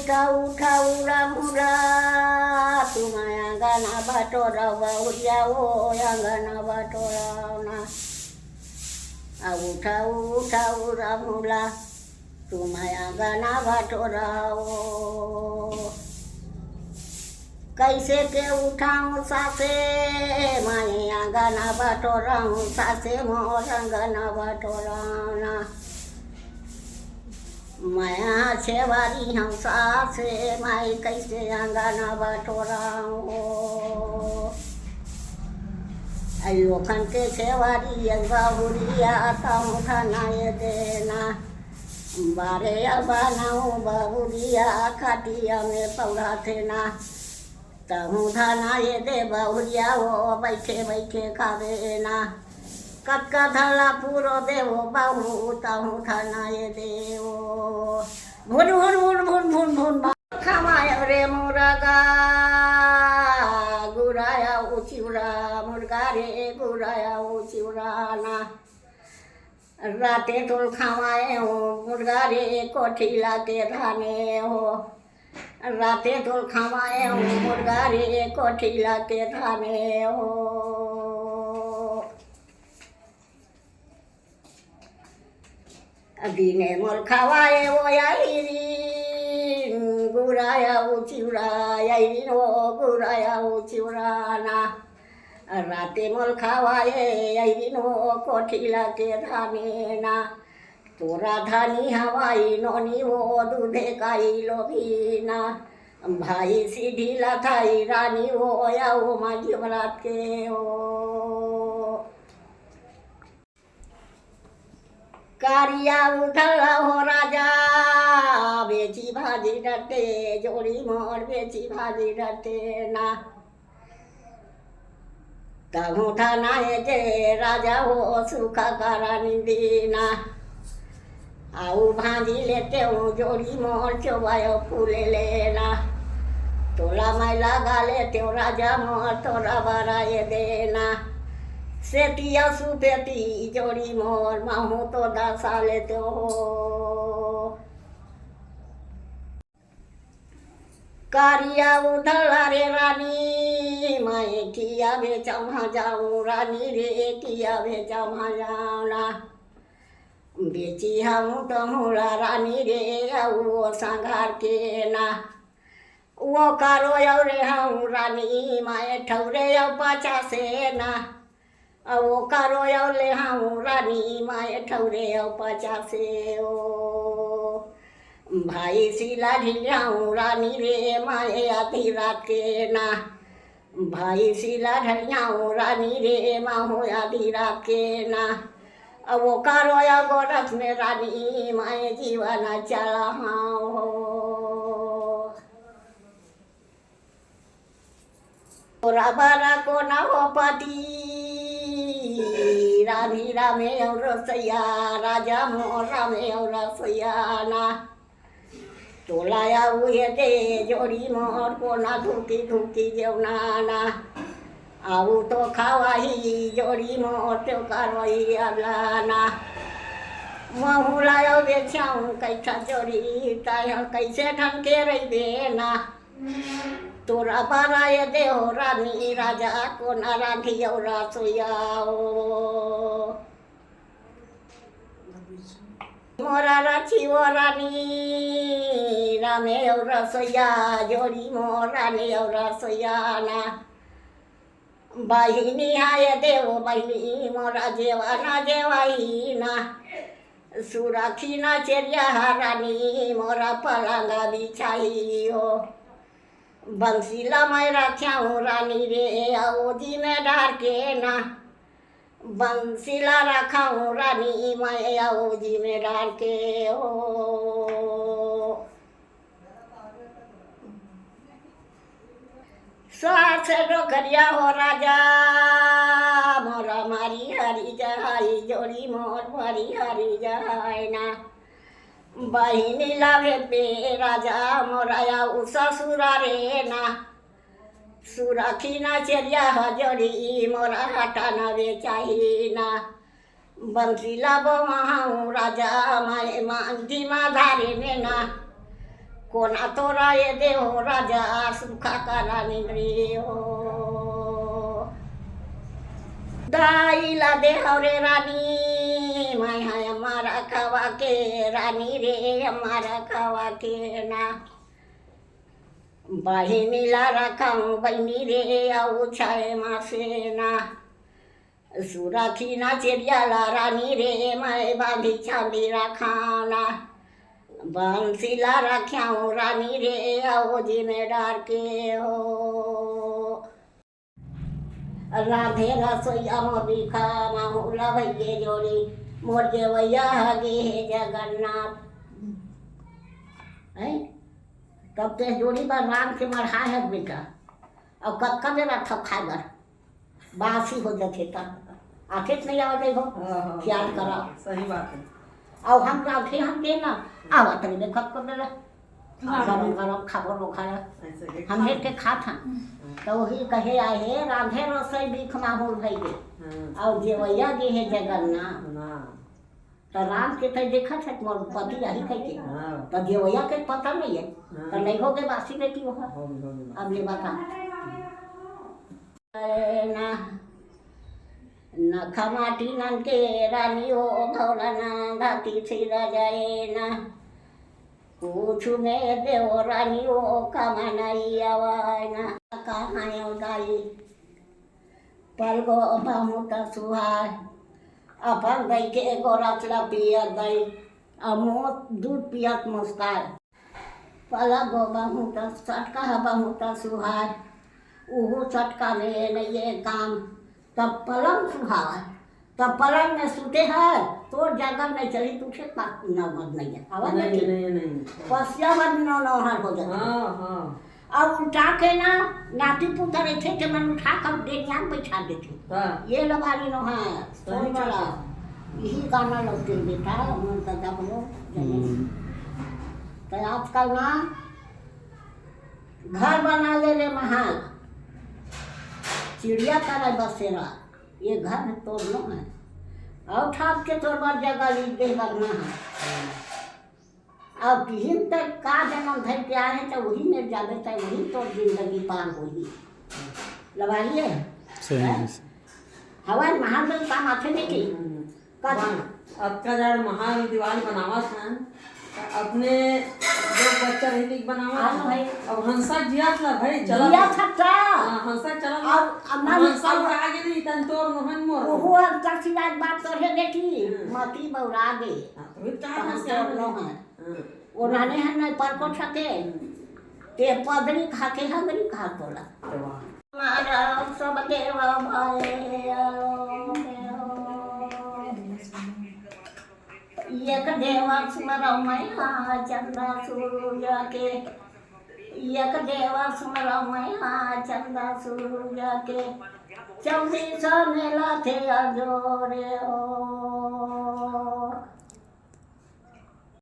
उठाऊ रामुरा तुम्हाया गाना बाटोरा बाहुरियाओ या गाना बाटोरा ना उठाऊ रामुला तुम्हाया गाना बाटोराओ कैसे के उठाऊं सासे माया गाना बाटोराऊं सासे मोरा गाना बाटोराना माया छेवारी हम सासे माई कैसे गाना बाटोराऊं लोखन के छेवारी बाबुरिया ताऊ थाना ये देना बारे बनाऊं बाबुरिया खाटिया में पौधा थे ना तहूँ थाना ये दे बाबुरिया वो बैठे बैठे खावे ना कक्का धला पूरो देवो बाहू तहूँ थाना ये देवो भुन भुन भुन भुन भुन भुन खामाय रे मुर्गा गुराया उचिवरा मुर्गा रे गुराया उचिवरा ना राते तोल खावाए हो मुर्गा रे कोठीला के धाने हो राते तोल खावाए हो मुर्गा रे कोठीला के धाने हो दिने मोल खावाए वो यारी गुराया उचिवरा यारी हो गुराया उचिवरा ना राते मोल खावाए यारी हो कोठीला के धाने ना तोरा धानी हवाई नोनी वो दूधे काई लोभीना भाई सीधी लाथाई रानी वो या वो माझी बरात के हो कारिया उठला हो राजा बेची भाजी डरते जोड़ी मोर बेची भाजी डरते ना तहूँ थाना जे राजा हो सुखा कारा निंदीना आऊ भांजी लेते हूँ जोड़ी मोर चौबायो फूले लेना तोला मैला गाले त्यो राजा मोर तोरा बारा ये देना सेतिया सुपेती जोड़ी मोर माहू तो दासा लेते हो कारिया उधला रे रानी मैं किया बेचा वहाँ जाऊँ रानी रे किया बेचा वहाँ जाऊँ ना बेची हम तहुला रानी रे वो संघार के ना वो कारो यो रे हम रानी माए ठौरे यो पाचा से ना वो कारो यो ले हम रानी माए ठौरे यो पाचा से ओ भाई सिला ढिलियाऊँ रानी रे माए आधी रात के ना भाई सिला ढलियाऊँ रानी रे माहू आधी रात के ना वो कारोया गोरख में रानी माए जीवाना चला हो बारा को ना हो पाती रानी रामे और रसैया राजा मोरा में और रसैया ना तोलाया हुए दे जोड़ी मोर को ना धुकी धुकी जेवना ना आऊ तो खावाही जोड़ी मोर तो कारवाई अबलाना महुलायो बेचाऊँ कैसा जोड़ी ताया कैसे ढंग के रही देना तोरा बारा ये दे हो रानी राजा को ना राधी और सोयाओ मोरा राची वो रानी रामे और सोया जोड़ी मोर रानी और सोया ना बाहिनी हाय देव बहिनी मोरा जेवाना जेवाई ना सुराखी ना चेरिया रानी मोरा पलंगा बिछाई हो बंसीला मैं रख्याऊँ रानी रे आओजी में डार के ना बंसीला रखाऊँ रानी मैं आओजी में डार के हो सास डोकरिया हो राजा मोरा मारी हरी जहाई जोड़ी मोर मारी हरी जहाई ना बहिनी लागे पे राजा मोराया उषा सुरा रे ना सुराखी ना चेरिया जोड़ी मोरा हटा ना बेचाही ना बंसीला बो महाऊ राजा माए मांझी मा धारे ने ना कोणा तो राय देव राजा सुखा करा निंद्री हो दाईला देव रे रानी माय हाय हमारा खावा के रानी रे हमारा खावा के ना बहिणीला राखाऊ बहिणी रे आऊ छाय मासे ना सुराखी ना चिड़ियाला रानी रे मैं बांधी छांदी राखाना बंसीला राख्याऊ रानी रे आओ जिम्मेदार के हो राधे रसोईया बिखा माहूला भैये जोड़ी मोर जेवैया गे हे जगन्नाथ है तब ते जोड़ी पर राम के मरहा है बेटा और कक्का दे रखा खागर बासी हो जाते तब आखिर नहीं आवते हो ख्याल करा सही बात है और हम राधे हम देना आवत नहीं देखा कर देला गरम गरम खाबो लो खाया हम हेट के खा था तो वही कहे आए राधे रसोई बीख माहौल भइगे और जेवैया गे हे जगन्नाथ तो राम के तय देखा था मोर पति यही कह के तो जेवैया के पता नहीं है तो नहीं हो गए बासी बेटी हो अब ये बता ना नखा माटी नन के रानी हो भौला ना धाती छिरा जाए ना कुछ में देव रानी हो कमानाई आवाय ना कहाँ दाई पलगो बहुता सुहाय अपन दई के गोराचला पिया दई अमो दूध पियत मुस्काय पलगो बहुता सटका बहुता सुहाय उहो सटका में नहीं काम तब पलंग सुहावा तब पलंग में सूते है तो जगह में चली तुझे नमद नहीं है आवाज नहीं पसिया बद नौहर हो जाता अब उठा के ना नाती पुतर थे कि मन उठा कर डेनिया में बैठा देते ये लबारी नो है सोई वाला यही गाना लगते बेटा मन का जब लोग तो आजकल ना घर बना ले महाल चिड़िया तरह बसेरा ये घर में तोड़ना है और ठाप के तोड़ बार जगह ली दे करना है अब किसी तक का जन्म धर के आए तो वही में जावे तो वही तो जिंदगी पार होगी लवाली है हवा महाबल काम आते नहीं की अब का जड़ महान दिवाली बनावा था अपने जो बच्चा रही बनावा भाई अब हंसा जिया था भाई चला जिया था हंसा चला अब हंसा आगे नहीं तन तोर मोहन मोर वो तसी रात बात तो है बेटी मती बौरा गे तो का हंसा नो है वो नाने हैं नहीं पर को छके ते पदरी खाके हगरी खा तोला मारा सब देवा भाई एक देवा स्मरौ मैया चंदा सूर्य के एक देवा स्मरौ मैया चंदा सूर्य के 24 मेला थे अजोरे हो